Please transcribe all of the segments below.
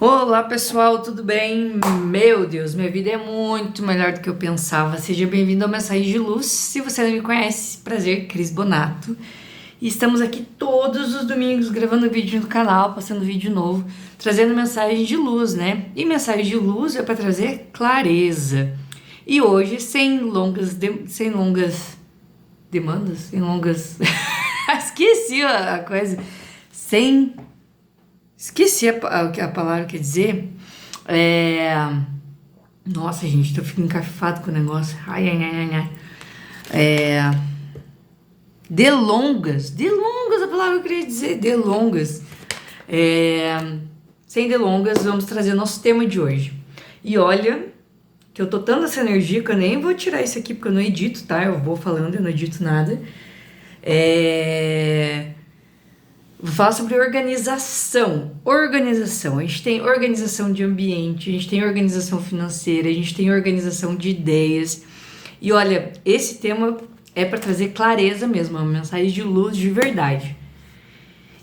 Olá pessoal, tudo bem? Meu Deus, minha vida é muito melhor do que eu pensava. Seja bem-vindo ao Mensagem de Luz. Se você não me conhece, prazer, Cris Bonato. E estamos aqui todos os domingos gravando vídeo no canal, passando vídeo novo, trazendo mensagem de luz, né? E mensagem de luz é para trazer clareza. E hoje, sem longas demandas, sem longas. Esqueci a coisa. Sem Esqueci a palavra que quer dizer. Nossa, gente, tô ficando encafifado com o negócio. Ai, ai, ai, ai, ai. Delongas. Delongas, a palavra que eu queria dizer. Delongas. Sem delongas, vamos trazer o nosso tema de hoje. E olha, que eu tô tendo essa energia que eu nem vou tirar isso aqui, porque eu não edito, tá? Eu vou falando, eu não edito nada. Vou falar sobre organização. Organização. A gente tem organização de ambiente, a gente tem organização financeira, a gente tem organização de ideias. E olha, esse tema é para trazer clareza mesmo, uma mensagem de luz de verdade.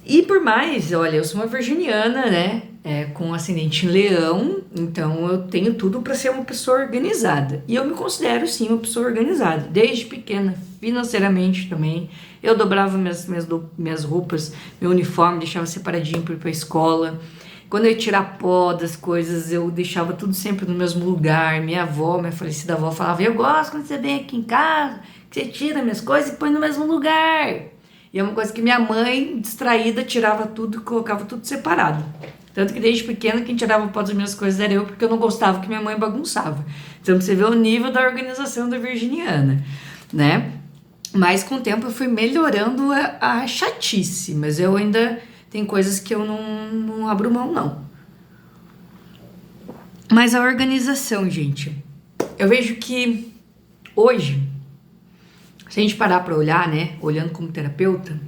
E por mais, olha, eu sou uma virginiana, né? Com ascendente em leão, então eu tenho tudo para ser uma pessoa organizada. E eu me considero sim uma pessoa organizada, desde pequena, financeiramente também. Eu dobrava minhas roupas, meu uniforme, deixava separadinho para ir para a escola. Quando eu ia tirar pó das coisas, eu deixava tudo sempre no mesmo lugar. Minha avó, minha falecida avó, falava: eu gosto quando você vem aqui em casa, que você tira minhas coisas e põe no mesmo lugar. E é uma coisa que minha mãe, distraída, tirava tudo e colocava tudo separado. Tanto que desde pequena quem tirava o pó das minhas coisas era eu, porque eu não gostava que minha mãe bagunçava. Então você vê o nível da organização da virginiana, né? Mas com o tempo eu fui melhorando a chatice, mas eu ainda tem coisas que eu não abro mão, não. Mas a organização, gente, eu vejo que hoje, se a gente parar para olhar, né, olhando como terapeuta,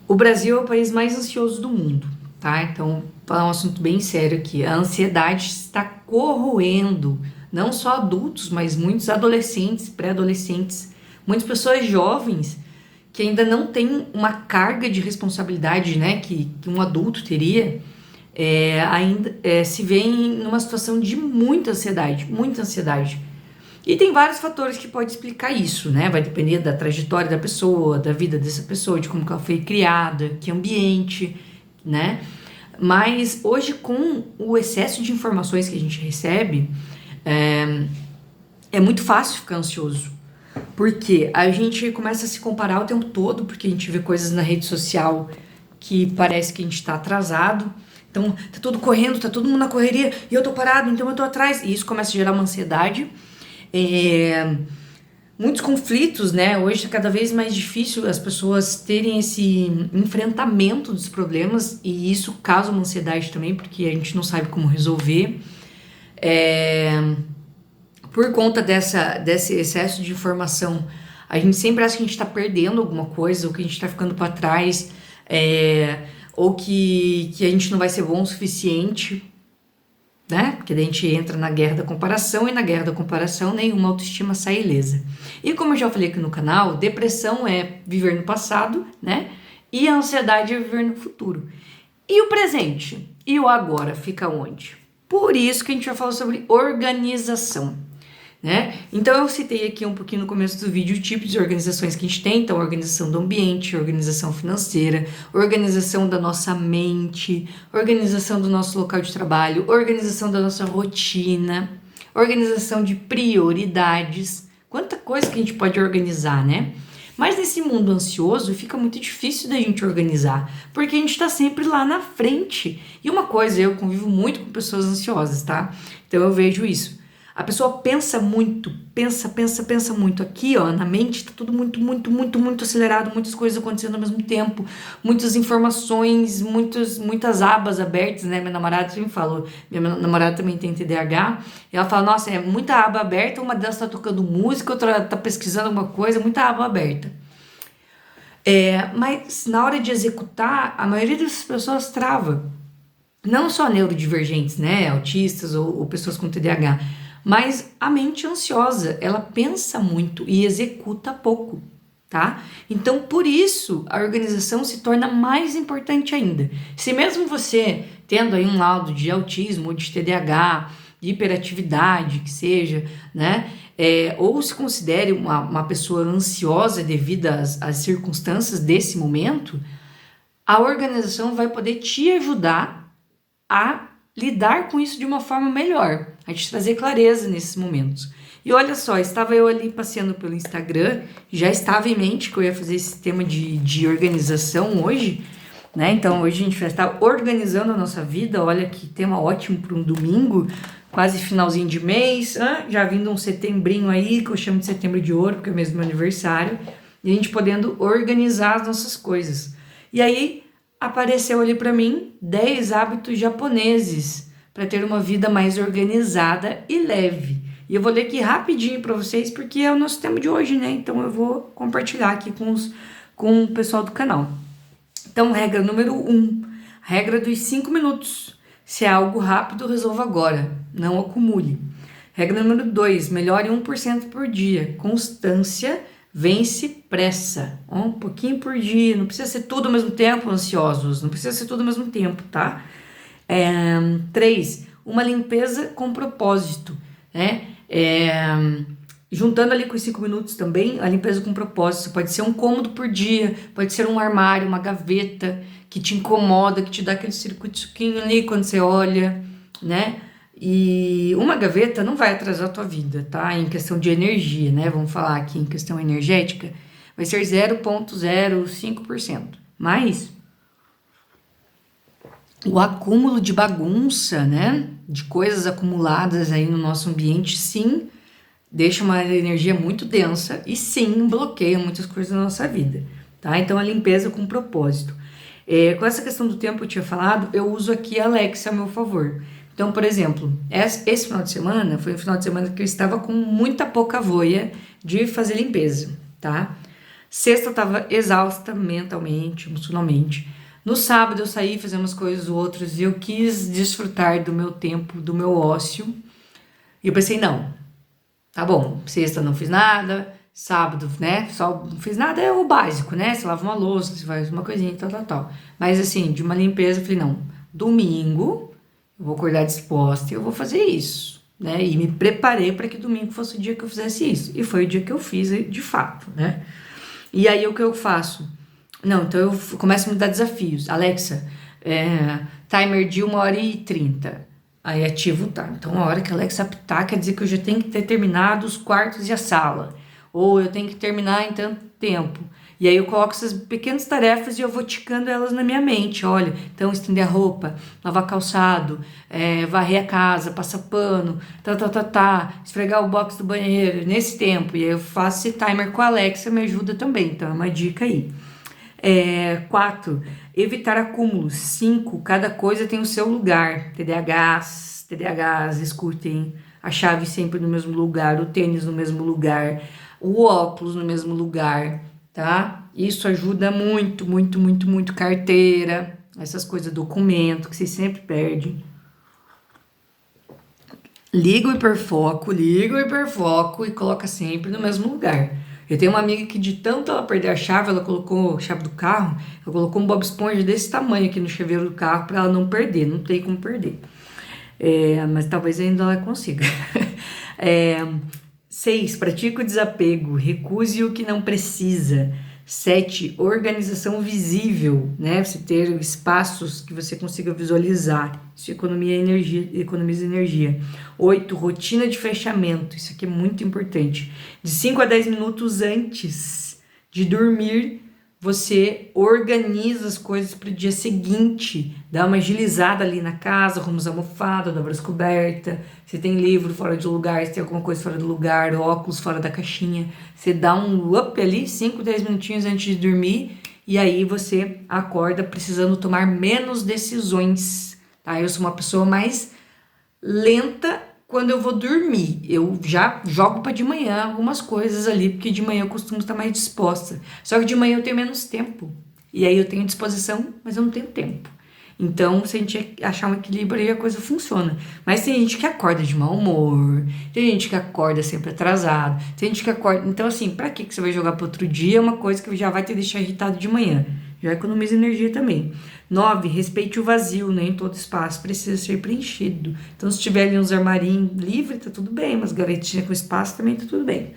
o Brasil é o país mais ansioso do mundo, tá? Então, vou falar um assunto bem sério aqui. A ansiedade está corroendo não só adultos, mas muitos adolescentes, pré-adolescentes, muitas pessoas jovens que ainda não têm uma carga de responsabilidade, né, que um adulto teria, ainda se veem numa situação de muita ansiedade, muita ansiedade. E tem vários fatores que podem explicar isso, né? Vai depender da trajetória da pessoa, da vida dessa pessoa, de como que ela foi criada, que ambiente, né? Mas hoje, com o excesso de informações que a gente recebe, é muito fácil ficar ansioso. Porque a gente começa a se comparar o tempo todo, porque a gente vê coisas na rede social que parece que a gente tá atrasado. Então, tá tudo correndo, tá todo mundo na correria, e eu tô parado, então eu tô atrás. E isso começa a gerar uma ansiedade. Muitos conflitos, né? Hoje é cada vez mais difícil as pessoas terem esse enfrentamento dos problemas, e isso causa uma ansiedade também, porque a gente não sabe como resolver. Por conta desse excesso de informação, a gente sempre acha que a gente está perdendo alguma coisa, ou que a gente está ficando para trás, ou que a gente não vai ser bom o suficiente, né? Porque daí a gente entra na guerra da comparação, e na guerra da comparação nenhuma autoestima sai ilesa. E como eu já falei aqui no canal, depressão é viver no passado, né? E a ansiedade é viver no futuro. E o presente? E o agora fica onde? Por isso que a gente vai falar sobre organização, né? Então eu citei aqui um pouquinho no começo do vídeo o tipo de organizações que a gente tem. Então, organização do ambiente, organização financeira, organização da nossa mente, organização do nosso local de trabalho, organização da nossa rotina, organização de prioridades. Quanta coisa que a gente pode organizar, né? Mas nesse mundo ansioso fica muito difícil da gente organizar, porque a gente está sempre lá na frente. E uma coisa, eu convivo muito com pessoas ansiosas, tá? Então eu vejo isso. A pessoa pensa muito, pensa muito. Aqui, ó, na mente tá tudo muito acelerado, muitas coisas acontecendo ao mesmo tempo, muitas informações, muitas abas abertas, né? Minha namorada sempre falou, minha namorada também tem TDAH, e ela fala: nossa, é muita aba aberta, uma delas tá tocando música, outra tá pesquisando alguma coisa, muita aba aberta. Mas na hora de executar, a maioria dessas pessoas trava. Não só neurodivergentes, né? Autistas ou pessoas com TDAH. Mas a mente ansiosa, ela pensa muito e executa pouco. tá? Então, por isso, a organização se torna mais importante ainda. Se mesmo você tendo aí um laudo de autismo ou de TDAH, de hiperatividade, que seja, né? Ou se considere uma pessoa ansiosa devido às circunstâncias desse momento, a organização vai poder te ajudar a lidar com isso de uma forma melhor, a te trazer clareza nesses momentos. E olha só, estava eu ali passeando pelo Instagram, já estava em mente que eu ia fazer esse tema de organização hoje, né? Então hoje a gente vai estar organizando a nossa vida. Olha que tema ótimo para um domingo, quase finalzinho de mês, já vindo um setembrinho aí, que eu chamo de setembro de ouro, porque é mesmo meu aniversário, e a gente podendo organizar as nossas coisas. E aí apareceu ali para mim 10 hábitos japoneses para ter uma vida mais organizada e leve. E eu vou ler aqui rapidinho para vocês, porque é o nosso tema de hoje, né? Então eu vou compartilhar aqui com o pessoal do canal. Então, regra número 1, regra dos 5 minutos. Se é algo rápido, resolva agora, não acumule. Regra número 2, melhore 1% por dia. Constância vence pressa. Um pouquinho por dia, não precisa ser tudo ao mesmo tempo, ansiosos, não precisa ser tudo ao mesmo tempo, tá? 3, uma limpeza com propósito, né? Juntando ali com os 5 minutos também, a limpeza com propósito. Pode ser um cômodo por dia, pode ser um armário, uma gaveta que te incomoda, que te dá aquele circuito ali quando você olha, né? E uma gaveta não vai atrasar a tua vida, tá? Em questão de energia, né? Vamos falar aqui em questão energética, vai ser 0,05%. Mas o acúmulo de bagunça, né? De coisas acumuladas aí no nosso ambiente, sim, deixa uma energia muito densa e sim, bloqueia muitas coisas na nossa vida, tá? Então a limpeza com propósito. Com essa questão do tempo que eu tinha falado, eu uso aqui a Alexa a meu favor. Então, por exemplo, esse final de semana foi um final de semana que eu estava com muita pouca voia de fazer limpeza, tá? Sexta eu estava exausta mentalmente, emocionalmente. No sábado eu saí, fazer umas coisas outras e eu quis desfrutar do meu tempo, do meu ócio. E eu pensei, não, tá bom, sexta não fiz nada, sábado, né, só não fiz nada, é o básico, né, você lava uma louça, você faz uma coisinha, tal. Mas assim, de uma limpeza, eu falei, não, domingo eu vou acordar disposta e eu vou fazer isso, né, e me preparei para que domingo fosse o dia que eu fizesse isso, e foi o dia que eu fiz de fato, né. E aí o que eu faço? Não, então eu começo a me dar desafios. Alexa, timer de 1h30. Aí ativo, tá? Então a hora que a Alexa apitar quer dizer que eu já tenho que ter terminado os quartos e a sala. Ou eu tenho que terminar em tanto tempo. E aí eu coloco essas pequenas tarefas e eu vou ticando elas na minha mente. Olha, então estender a roupa, lavar calçado, varrer a casa, passar pano, esfregar o box do banheiro, nesse tempo. E aí eu faço esse timer com a Alexa, me ajuda também. Então é uma dica aí. 4, evitar acúmulos. 5, cada coisa tem o seu lugar. TDAHs, escutem. A chave sempre no mesmo lugar, o tênis no mesmo lugar, o óculos no mesmo lugar, tá? Isso ajuda muito, muito, muito, muito. Carteira, essas coisas, documento, que você sempre perde. Liga o hiperfoco e coloca sempre no mesmo lugar. Eu tenho uma amiga que de tanto ela perder a chave, ela colocou a chave do carro, ela colocou um Bob Esponja desse tamanho aqui no chaveiro do carro para ela não perder, não tem como perder. Mas talvez ainda ela consiga. 6, pratique o desapego, recuse o que não precisa. 7, organização visível, né? Você ter espaços que você consiga visualizar. Isso economiza energia. 8, rotina de fechamento. Isso aqui é muito importante. De 5 a 10 minutos antes de dormir, você organiza as coisas para o dia seguinte. Dá uma agilizada ali na casa, arruma as almofadas, dobra as cobertas. Você tem livro fora de lugar, se tem alguma coisa fora do lugar, óculos fora da caixinha. Você dá um up ali, 5, 10 minutinhos antes de dormir. E aí você acorda precisando tomar menos decisões. Tá? Eu sou uma pessoa mais lenta quando eu vou dormir. Eu já jogo para de manhã algumas coisas ali, porque de manhã eu costumo estar mais disposta. Só que de manhã eu tenho menos tempo. E aí eu tenho disposição, mas eu não tenho tempo. Então, se a gente achar um equilíbrio aí, a coisa funciona. Mas tem gente que acorda de mau humor, tem gente que acorda sempre atrasado, tem gente que acorda... Então, assim, pra que você vai jogar para outro dia uma coisa que já vai te deixar irritado de manhã? Já economiza energia também. 9, respeite o vazio, nem todo espaço precisa ser preenchido. Então, se tiver ali uns armarinhos livres, tá tudo bem, umas gavetinhas com espaço também tá tudo bem.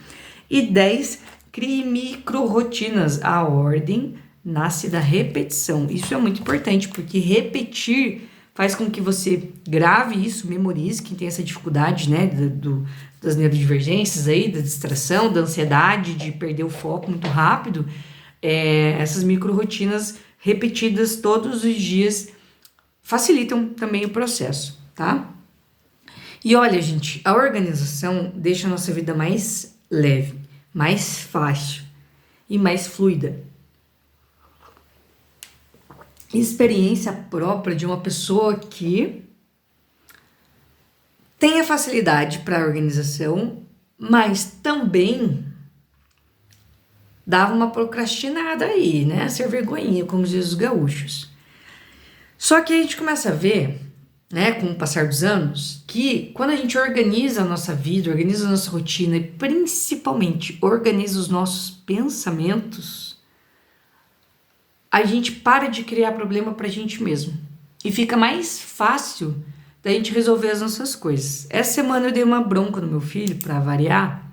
E 10, crie micro-rotinas. A ordem nasce da repetição. Isso é muito importante, porque repetir faz com que você grave isso, memorize, quem tem essa dificuldade, né, das neurodivergências aí, da distração, da ansiedade, de perder o foco muito rápido. Essas micro-rotinas repetidas todos os dias facilitam também o processo, tá? E olha, gente, a organização deixa a nossa vida mais leve, mais fácil e mais fluida. Experiência própria de uma pessoa que tem a facilidade para a organização, mas também dava uma procrastinada aí, né? Ser vergonhinha, como diz os gaúchos. Só que a gente começa a ver, né, com o passar dos anos, que quando a gente organiza a nossa vida, organiza a nossa rotina e principalmente organiza os nossos pensamentos, a gente para de criar problema pra gente mesmo. E fica mais fácil da gente resolver as nossas coisas. Essa semana eu dei uma bronca no meu filho, pra variar,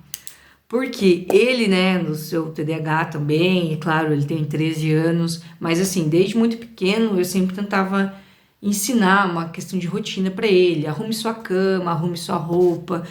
porque ele, né, no seu TDAH também, é claro, ele tem 13 anos, mas assim, desde muito pequeno eu sempre tentava ensinar uma questão de rotina para ele. Arrume sua cama, arrume sua roupa,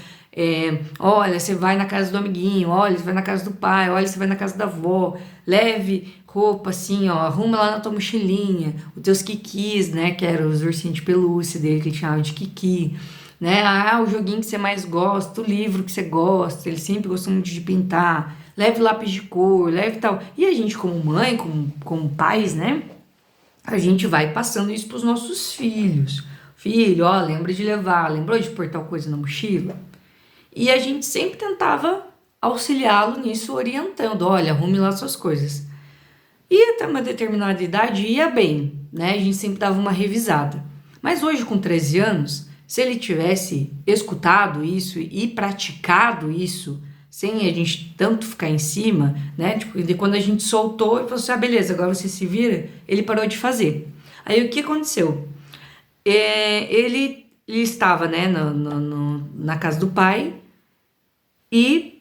olha, você vai na casa do amiguinho, olha, você vai na casa do pai, olha, você vai na casa da avó, leve roupa assim, ó, arruma lá na tua mochilinha, os teus kikis, né, que eram os ursinhos de pelúcia dele, que ele chamava de kiki, né, o joguinho que você mais gosta, o livro que você gosta, ele sempre gostou muito de pintar, leve lápis de cor, leve tal. E a gente como mãe, como pais, né, a gente vai passando isso pros nossos filhos. Filho, ó, lembra de levar, lembrou de pôr tal coisa na mochila? E a gente sempre tentava auxiliá-lo nisso, orientando, olha, arrume lá suas coisas. E até uma determinada idade ia bem, né? A gente sempre dava uma revisada. Mas hoje, com 13 anos, se ele tivesse escutado isso e praticado isso, sem a gente tanto ficar em cima, né? Tipo, de quando a gente soltou e falou assim, beleza, agora você se vira, ele parou de fazer. Aí o que aconteceu? Ele estava, né, na casa do pai e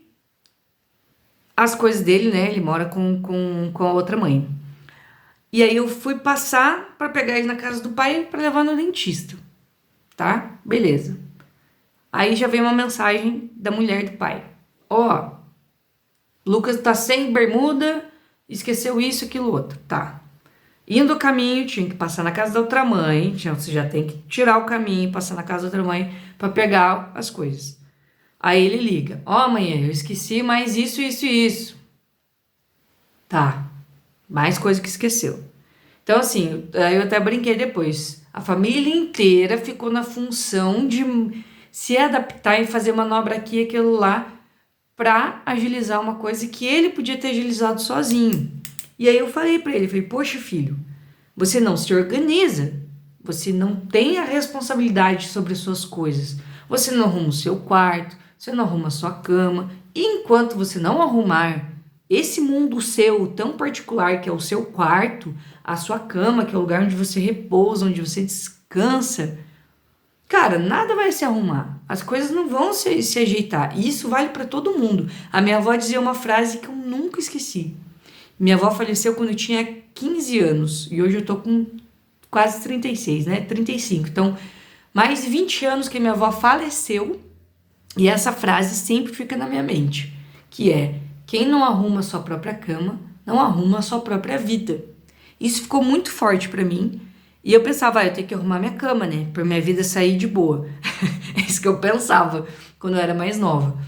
as coisas dele, né? Ele mora com a outra mãe. E aí eu fui passar para pegar ele na casa do pai para levar no dentista, tá? Beleza. Aí já veio uma mensagem da mulher do pai. Ó, Lucas tá sem bermuda, esqueceu isso, aquilo, outro. Tá. Indo o caminho, tinha que passar na casa da outra mãe. Você já tem que tirar o caminho, passar na casa da outra mãe para pegar as coisas. Aí ele liga. Ó, mãe, eu esqueci mais isso, isso e isso. Tá. Mais coisa que esqueceu. Então, assim, aí eu até brinquei depois. A família inteira ficou na função de se adaptar e fazer manobra aqui e aquilo lá para agilizar uma coisa que ele podia ter agilizado sozinho. E aí eu falei para ele, poxa filho, você não se organiza, você não tem a responsabilidade sobre as suas coisas, você não arruma o seu quarto, você não arruma a sua cama, e enquanto você não arrumar esse mundo seu tão particular que é o seu quarto, a sua cama, que é o lugar onde você repousa, onde você descansa, cara, nada vai se arrumar. As coisas não vão se ajeitar. E isso vale para todo mundo. A minha avó dizia uma frase que eu nunca esqueci. Minha avó faleceu quando eu tinha 15 anos. E hoje eu tô com quase 36, né? 35. Então, mais de 20 anos que minha avó faleceu. E essa frase sempre fica na minha mente. Que é, quem não arruma a sua própria cama, não arruma a sua própria vida. Isso ficou muito forte para mim. E eu pensava, eu tenho que arrumar minha cama, né? Pra minha vida sair de boa. É isso que eu pensava quando eu era mais nova.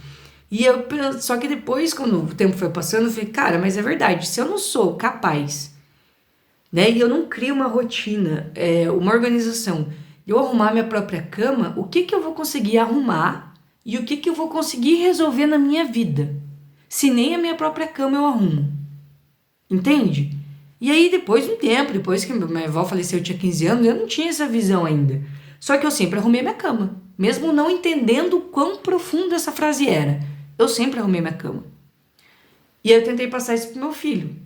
Só que depois, quando o tempo foi passando, eu falei, cara, mas é verdade, se eu não sou capaz, né? E eu não crio uma rotina, uma organização, de eu arrumar minha própria cama, o que eu vou conseguir arrumar e o que eu vou conseguir resolver na minha vida? Se nem a minha própria cama eu arrumo. Entende? E aí, depois de um tempo, depois que minha avó faleceu, eu tinha 15 anos, eu não tinha essa visão ainda. Só que eu sempre arrumei minha cama. Mesmo não entendendo quão profunda essa frase era. Eu sempre arrumei minha cama. E aí eu tentei passar isso pro meu filho.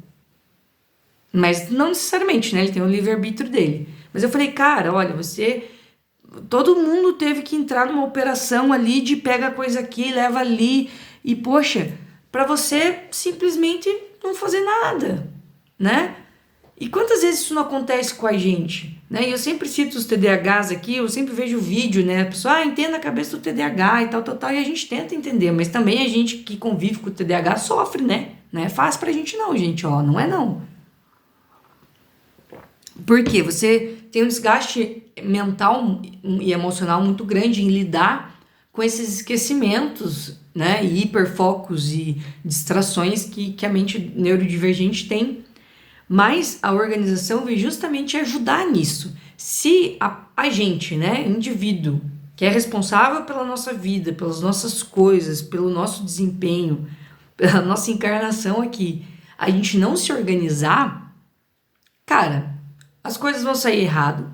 Mas não necessariamente, né? Ele tem o livre-arbítrio dele. Mas eu falei, cara, olha, você... Todo mundo teve que entrar numa operação ali de pega a coisa aqui, leva ali. E, poxa, pra você simplesmente não fazer nada, né? E quantas vezes isso não acontece com a gente? Né? E eu sempre cito os TDAHs aqui, eu sempre vejo vídeo, né? A pessoa, entenda a cabeça do TDAH e tal, e a gente tenta entender, mas também a gente que convive com o TDAH sofre, né? Não é fácil pra gente não, gente, ó, não é não. Porque você tem um desgaste mental e emocional muito grande em lidar com esses esquecimentos, né? E hiperfocos e distrações que a mente neurodivergente tem. Mas a organização vem justamente ajudar nisso. Se a gente, né, indivíduo, que é responsável pela nossa vida, pelas nossas coisas, pelo nosso desempenho, pela nossa encarnação aqui, a gente não se organizar, cara, as coisas vão sair errado,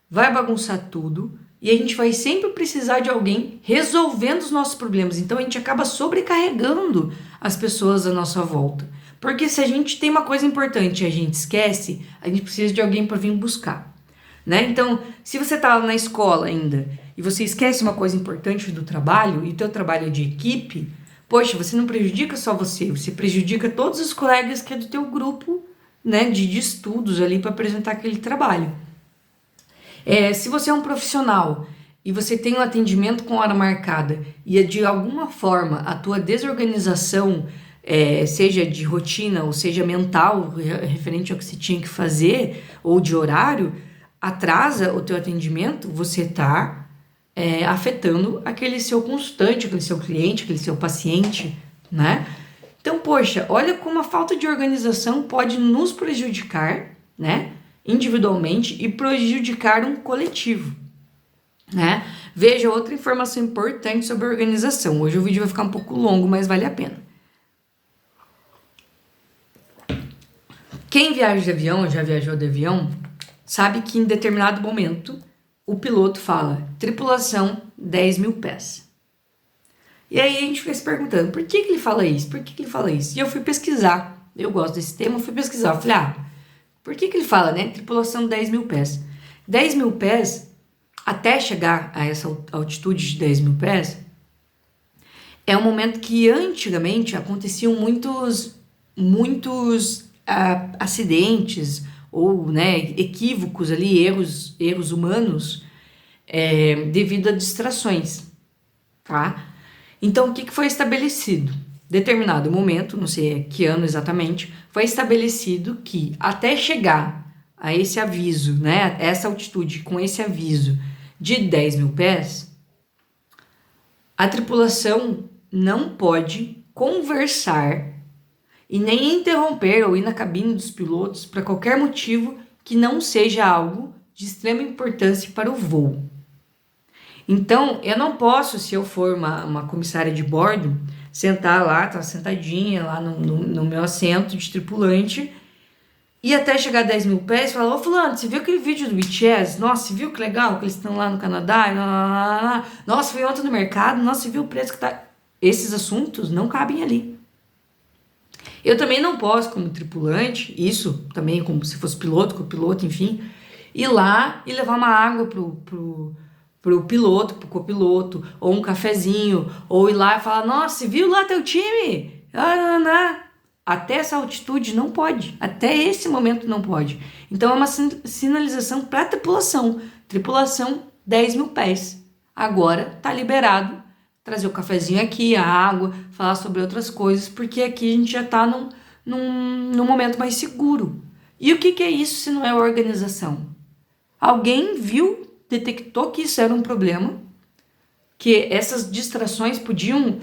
vai bagunçar tudo e a gente vai sempre precisar de alguém resolvendo os nossos problemas. Então a gente acaba sobrecarregando as pessoas à nossa volta. Porque se a gente tem uma coisa importante e a gente esquece, a gente precisa de alguém para vir buscar, né? Então, se você está na escola ainda e você esquece uma coisa importante do trabalho e teu trabalho é de equipe, poxa, você não prejudica só você prejudica todos os colegas que é do teu grupo, né, de estudos ali para apresentar aquele trabalho. Se você é um profissional e você tem um atendimento com hora marcada e de alguma forma a tua desorganização, seja de rotina ou seja mental, referente ao que você tinha que fazer, ou de horário, atrasa o teu atendimento, você está afetando aquele seu consultante, aquele seu cliente, aquele seu paciente, né? Então, poxa, olha como a falta de organização pode nos prejudicar, né? Individualmente e prejudicar um coletivo, né? Veja outra informação importante sobre organização. Hoje o vídeo vai ficar um pouco longo, mas vale a pena. Quem viaja de avião, já viajou de avião, sabe que em determinado momento o piloto fala tripulação 10 mil pés. E aí a gente fica se perguntando, por que ele fala isso? Por que ele fala isso? E eu fui pesquisar, eu gosto desse tema, fui pesquisar. Eu falei, por que ele fala, né? Tripulação 10 mil pés. 10 mil pés, até chegar a essa altitude de 10 mil pés, é um momento que antigamente aconteciam muitos acidentes ou, né, equívocos ali, erros humanos, devido a distrações, tá? Então, o que foi estabelecido? Determinado momento, não sei que ano exatamente, foi estabelecido que até chegar a esse aviso, né, essa altitude com esse aviso de 10 mil pés, a tripulação não pode conversar e nem interromper ou ir na cabine dos pilotos para qualquer motivo que não seja algo de extrema importância para o voo. Então, eu não posso, se eu for uma comissária de bordo, sentar lá, tá sentadinha lá no meu assento de tripulante e até chegar a 10 mil pés e falar, ô fulano, você viu aquele vídeo do BTS? Nossa, você viu que legal que eles estão lá no Canadá? Nossa, fui ontem no mercado, nossa, você viu o preço que tá... Esses assuntos não cabem ali. Eu também não posso, como tripulante, isso também como se fosse piloto, copiloto, enfim, ir lá e levar uma água pro piloto, pro copiloto, ou um cafezinho, ou ir lá e falar, nossa, viu lá teu time? Até essa altitude não pode, até esse momento não pode. Então é uma sinalização para a tripulação 10 mil pés. Agora tá liberado trazer o cafezinho aqui, a água, falar sobre outras coisas, porque aqui a gente já tá num momento mais seguro. E o que é isso se não é organização? Alguém viu, detectou que isso era um problema, que essas distrações podiam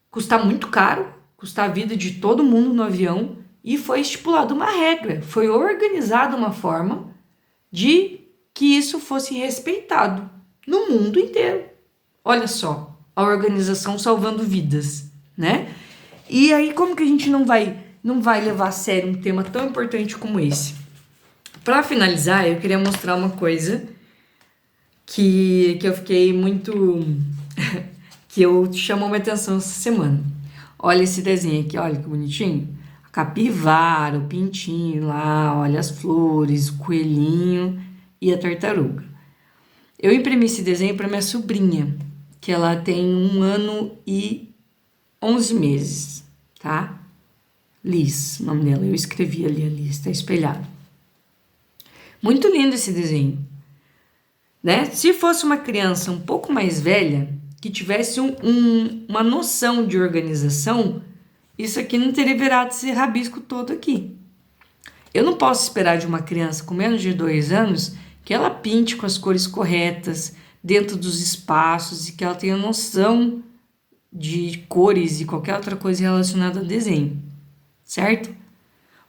custar muito caro, custar a vida de todo mundo no avião, e foi estipulada uma regra, foi organizada uma forma de que isso fosse respeitado no mundo inteiro. Olha só, a organização salvando vidas, né? E aí como que a gente não vai não vai levar a sério um tema tão importante como esse. Para finalizar, eu queria mostrar uma coisa que eu fiquei muito... que chamou minha atenção essa semana. Olha esse desenho aqui, olha que bonitinho. A capivara, o pintinho lá, olha as flores, o coelhinho e a tartaruga. Eu imprimi esse desenho para minha sobrinha, que ela tem 1 ano e 11 meses, tá? Liz, o nome dela, eu escrevi ali, a Liz, tá espelhado. Muito lindo esse desenho, né? Se fosse uma criança um pouco mais velha, que tivesse uma noção de organização, isso aqui não teria virado esse rabisco todo aqui. Eu não posso esperar de uma criança com menos de 2 anos que ela pinte com as cores corretas, dentro dos espaços, e que ela tenha noção de cores e qualquer outra coisa relacionada ao desenho, certo?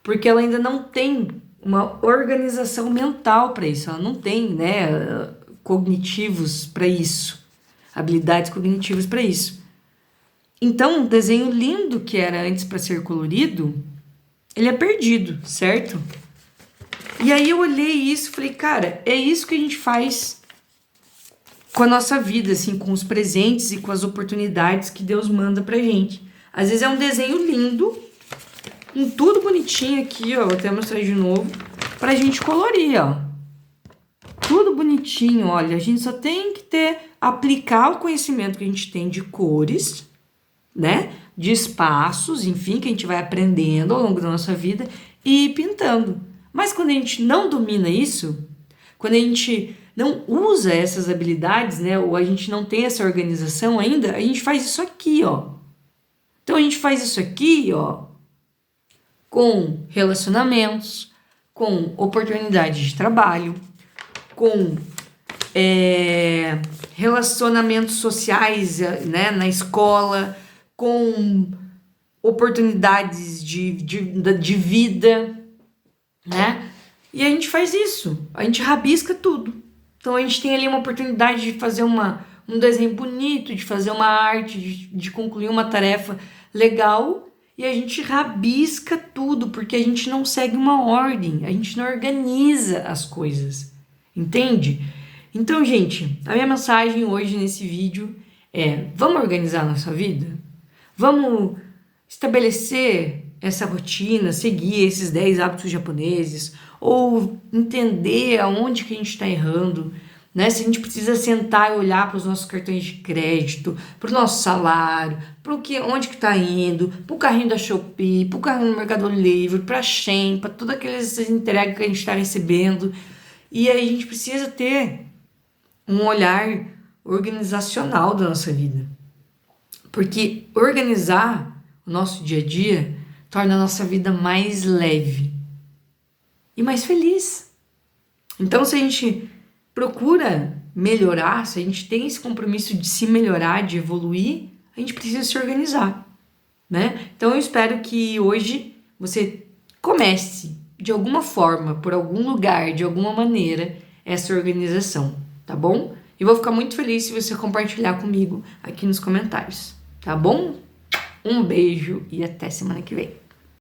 Porque ela ainda não tem uma organização mental para isso, ela não tem, né, cognitivos para isso, habilidades cognitivas para isso. Então, um desenho lindo que era antes para ser colorido, ele é perdido, certo? E aí eu olhei isso e falei, cara, é isso que a gente faz com a nossa vida, assim, com os presentes e com as oportunidades que Deus manda pra gente. Às vezes é um desenho lindo, com tudo bonitinho aqui, ó, vou até mostrar de novo, pra gente colorir, ó. Tudo bonitinho, olha, a gente só tem que aplicar o conhecimento que a gente tem de cores, né, de espaços, enfim, que a gente vai aprendendo ao longo da nossa vida e ir pintando. Mas quando a gente não domina isso, quando a gente não usa essas habilidades, né, ou a gente não tem essa organização ainda, a gente faz isso aqui, ó. Então a gente faz isso aqui, ó, com relacionamentos, com oportunidades de trabalho, com relacionamentos sociais, né, na escola, com oportunidades de vida, né? E a gente faz isso, a gente rabisca tudo. Então a gente tem ali uma oportunidade de fazer um desenho bonito, de fazer uma arte, de concluir uma tarefa legal, e a gente rabisca tudo, porque a gente não segue uma ordem, a gente não organiza as coisas, entende? Então, gente, a minha mensagem hoje nesse vídeo é: vamos organizar a nossa vida? Vamos estabelecer essa rotina, seguir esses 10 hábitos japoneses, ou entender aonde que a gente está errando, né? Se a gente precisa sentar e olhar para os nossos cartões de crédito, para o nosso salário, para onde que está indo, para o carrinho da Shopee, para o carrinho do Mercado Livre, para a Shein, para todas aquelas entregas que a gente está recebendo. E aí a gente precisa ter um olhar organizacional da nossa vida. Porque organizar o nosso dia a dia torna a nossa vida mais leve e mais feliz. Então, se a gente procura melhorar, se a gente tem esse compromisso de se melhorar, de evoluir, a gente precisa se organizar, né? Então, eu espero que hoje você comece, de alguma forma, por algum lugar, de alguma maneira, essa organização, tá bom? E vou ficar muito feliz se você compartilhar comigo aqui nos comentários, tá bom? Um beijo e até semana que vem.